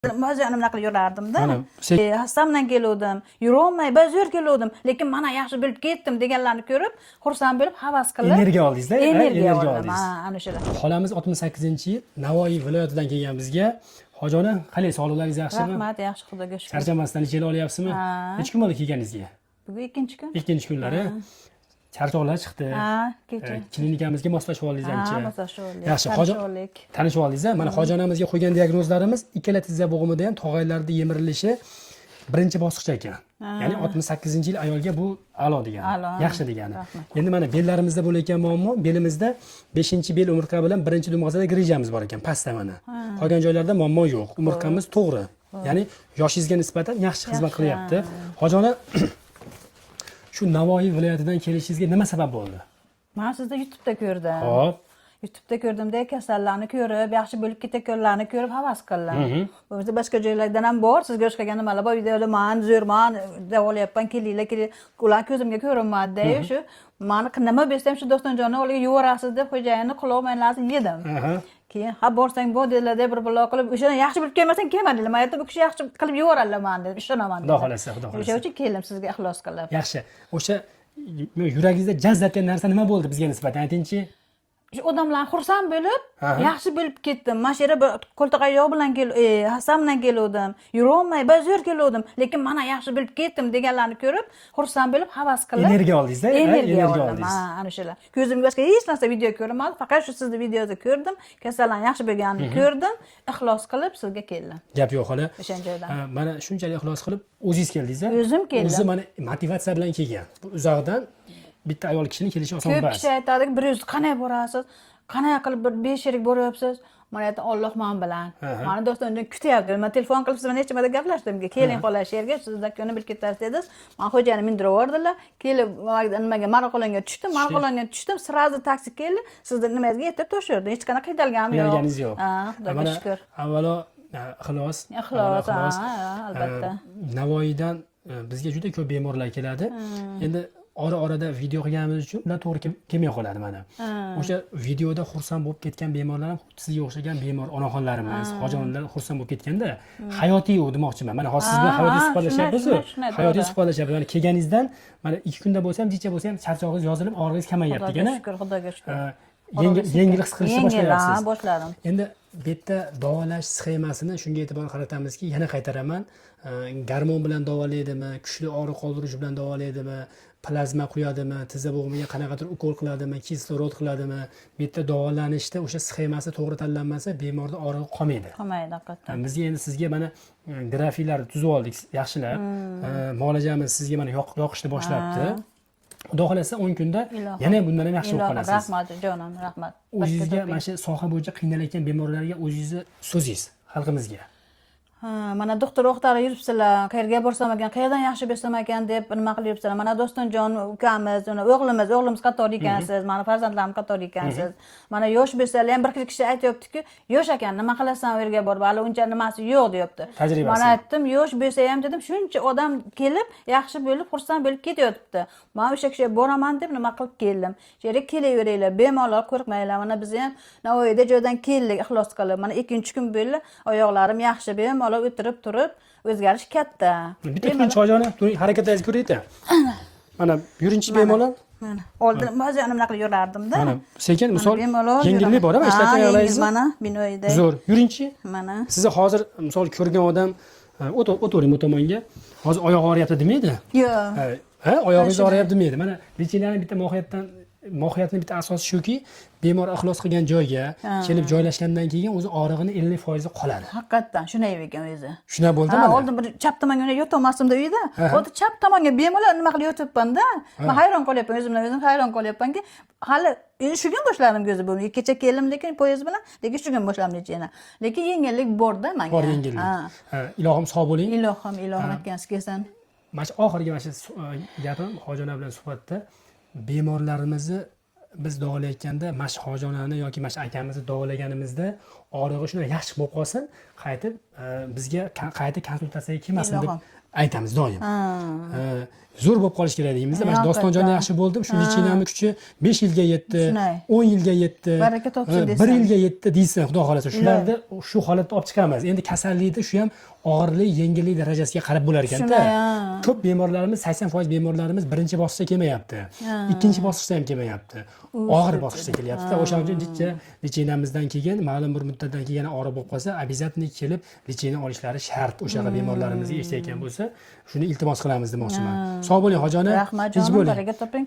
O'zim qilib yurardim-da. Mana Hassamdan keluvdim, yurolmay bazo'r keluvdim, lekin mana yaxshi bilib ketdim deganlarni ko'rib, xursand bo'lib, havas qilib energiya oldingiz-da, energiya oldim. oldingiz. Ha, ana shular. Xolamiz 68-yil Navoiy viloyatidan kelgan bizga. Hoji, qalay, sog'liqlaringiz yaxshimi? Rahmat, yaxshi, Xudoga shukr. Charchamasdan necha yil olyapsizmi? Necha kun bo'ldi kelganingizga? Bugun ikkinchi kun. Ikkinchi kunlari. Charchoqlar chiqdi. Ha, kecha. Klinikamizga moslashib oldingiz ancha. Ha, moslashib oldik. Yaxshi, Hoji. Tanishib oldingiz. Mana Hoji onamizga qo'ygan diagnozlarimiz ikkala tizza bo'g'imida ham tog'aylarda yemirilishi birinchi bosqich ekan. Ya'ni 68-yil ayolga bu a'lo degani. Yaxshi degani. Endi mana bellarimizda bo'layotgan muammo, belimizda 5-bel umurtqa bilan 1-dumg'azada grijamiz bor ekan, pastda mana. Qolgan joylarda muammo yo'q. Umurtqamiz to'g'ri. Ya'ni yoshingizga nisbatan yaxshi xizmat qilyapti. Hoji ona shu Navoiy viloyatidan kelishingizga nima sabab bo'ldi? Men sizda YouTube'da ko'rdim. Xo'p. YouTube'da ko'rdimda kasallarni ko'rib, yaxshi bo'lib ketayotganlarni ko'rib havas qildim. O'zi boshqa joylardan ham bor, sizga o'xshagan nimalar bor, videoda men zo'rman, davolayapman, kelinglar, ular ko'zimga ko'rinmadi. Shu meni nima bersam shu Dostonjonni o'g'liga yuborasiz deb xo'jayinni quloqmaylarni yedim. Keyin ha borsang bu dedilar deb bir balo qilib, o'shani yaxshi bilib kelmasang kelma dedilar. Men aytdim, bu kishi yaxshi qilib yuboradilar men deb ishonaman. Xudo xolasa, Xudo xolasa. O'sha uchun keldim sizga ixlos qilib. Yaxshi. O'sha yuragingizda jazlatgan narsa nima bo'ldi bizga nisbatan aytingchi? Shu odamlar xursand bo'lib, yaxshi bo'lib ketdim. Mana shu yerga qo'ltiq oyoq bilan Hassamdan keluvdim, yurolmay bazo'r keluvdim, lekin mana yaxshi bo'lib ketdim deganlarni ko'rib, xursand bo'lib, havas qilib energiya oldingiz-da, energiya oldim. Ha, ana shular. Ko'zimga boshqa hech narsa video ko'rmadim, faqat shu sizni videoda ko'rdim, kasallar yaxshi bo'lganini ko'rdim, ixlos qilib sizga keldim. Gap yo'q xola. O'shan joydan. Mana shunchalik ixlos qilib o'zingiz keldingiz-a? O'zim keldim. O'zi mana motivatsiya bilan kelgan. Bu uzoqdan bitta ayol kishining kelishi oson emas. Ko'p kishi aytadi, bir o'zi qanday borasiz? Qanday qilib bir besherik boryapsiz? Men aytdim, Alloh men bilan. Meni do'stimdan kutyapti. Men telefon qilib sizdan necha marta gaplashdim. Keling xola shu yerga, sizda kuni bilib ketasiz dedingiz. Men xo'jani mindirib yubordilar. Kelib nimaga Marg'ilonga tushdim. Marg'ilonga tushdim, sirazi taksi keldi. Sizni nimangizga yetib to'shirdi. Hech qanaqa qiydalganim yo'q. Berganingiz yo'q. Ha, Xudoga shukr. Avvalo ixlos. Ixlos, albatta. Navoiydan bizga juda ko'p bemorlar keladi. Endi orada video qilganimiz uchun ular to'g'ri kelmay qoladi mana. O'sha videoda xursand bo'lib ketgan bemorlar ham xuddi sizga o'xshagan bemor onaxonlarimiz, hojijonlar xursand bo'lib ketganda, hayotiy u demoqchiman. Mana hozir siz bilan hayotiy suhbatlashyapmiz. Hayotiy suhbatlashyapmiz. Mana kelganingizdan mana 2 kunda bo'lsa ham, jicha bo'lsa ham charchog'ingiz yozilib, og'rig'ingiz kamayyapti ekan. Xudoga shukr. Yengil his qilishni boshlayapsiz. Boshladim. Endi bu yerda davolash sxemasini shunga e'tibor qaratamizki, yana qaytaraman, gormon bilan davolaydimi, kuchli og'riq qoldirish bilan davolaydimi, plazma quyadimi, tizza bo'g'imiga qanaqadir ukol qiladimi, kislorod qiladimi, bu yerda davolanishda o'sha sxemasi to'g'ri tanlanmasa, bemorda og'riq qolmaydi. Qolmaydi, haqiqatan. Bizga endi sizga mana grafiklarni tuzib oldik, yaxshilab. Muolajamiz sizga mana yoqishni boshlabdi. Xudo xolasa 10 kunda yana bundan ham yaxshi bo'lib qolasiz. Rahmat jonim, rahmat. O'zingizga mana shu soha bo'yicha qiynalayotgan bemorlarga o'zingizni so'zingiz xalqimizga. Mana doktor o'qitari yuribsizlar, qayerga borsam ekan, qayerdan yaxshi bersam ekan deb nima qilib yuribsizlar. Mana Dostonjon ukamiz, o'g'limiz qator ekansiz, mana farzandlarim qator ekansiz. Mana yosh bersanglar ham bir kishi aytayapti-ku, yosh ekan, nima qilasan u yerga borib, hali uncha nimasi yo'q deyapti. Mana aytdim, yosh bersa ham dedim, shuncha odam kelib, yaxshi bo'lib, xursand bo'lib ketyapti. Men o'sha kishiga boraman deb nima qilib keldim. Shu yerga kelaveringlar, bemalol qo'rqmanglar. Mana biz ham Navoiyda joydan keldik, ixlos qilib. Mana 2-kun bo'ldi, oyoqlarim yaxshi, bemalol o'tirib turib, o'zgarish katta. Bitta kun chojoni, harakatingizni ko'raylik-da. Mana yurinchi bemalol. Mana oldin o'zim qilib yurardim-da. Mana sekin misol yengillik bor-a, ishlatgan yo'lagingiz. Mana binoyda. Zo'r. Yurinchi. Mana. Sizni hozir misol ko'rgan odam o'tiring bu tomonga. Hozir oyoq og'riyapti demaydi? Yo'q. Ha, oyog'ingiz og'riyapti demaydi. Mana lecheniyaning bitta mohiyatining bitta asosi shuki, bemor ixlos qilgan joyga kelib joylashgandan keyin o'zi og'rig'ini 50% qoladi. Haqiqatan shunday ekan o'zi. Shunday bo'ldimi? Oldin bir chap tomonga yotolmasdim-da uyda. Hozir chap tomonga bemalol nima qilib yotibman-da. Men hayron qolyapman, o'zimdan o'zim hayron qolyapmanki, hali shu kun boshladim ko'zi bu. Kecha keldim lekin poyezd bilan, lekin shu kun boshladim lechena. Lekin yengillik bor-da menga. Bor yengillik. Ilohim sog' bo'ling. Ilohim aytgansiz kelsin. Mana shu oxirgi mana shu gapim hojona bilan suhbatda bemorlarimizni biz davolayotganda mana shu hojonani yoki mana shu akamizni davolaganimizda og'rig'i shunday yaxshi bo'lib qolsin, qaytib bizga qayta konsultatsiyaga kelmasin deb Ilohim. aytamiz doim. Zo'r bo'lib qolish kerak deymiz. Mana Dostonjon yaxshi bo'ldim, shu lichinamni kuchi 5 yilga yetdi, Shunday. 10 yilga yetdi, Baraka topsin 1 deysan. yilga yetdi deysan, xudo xolasa. Shularda shu holatda olib chiqamiz. Endi kasallikda shu ham og'irlik, yengillik darajasiga qarab bo'lar ekanda. Shunday, Ko'p bemorlarimiz, 80% bemorlarimiz birinchi bosqichda kelmayapti. Ikkinchi bosqichda ham kelmayapti. Og'ir bosqichda kelyapti. O'shaning uchun lichinamizdan keyin ma'lum bir muddatdan keyin og'ir bo'lib qolsa, обязательно kelib lichina olishlari shart. O'sha bemorlarimizga eshitayotgan bo'lsa, shuni iltimos qilamiz demoqchiman. Sog' bo'ling, hojiona. Rahmat Tinch jonim, bo'ling. baraka toping.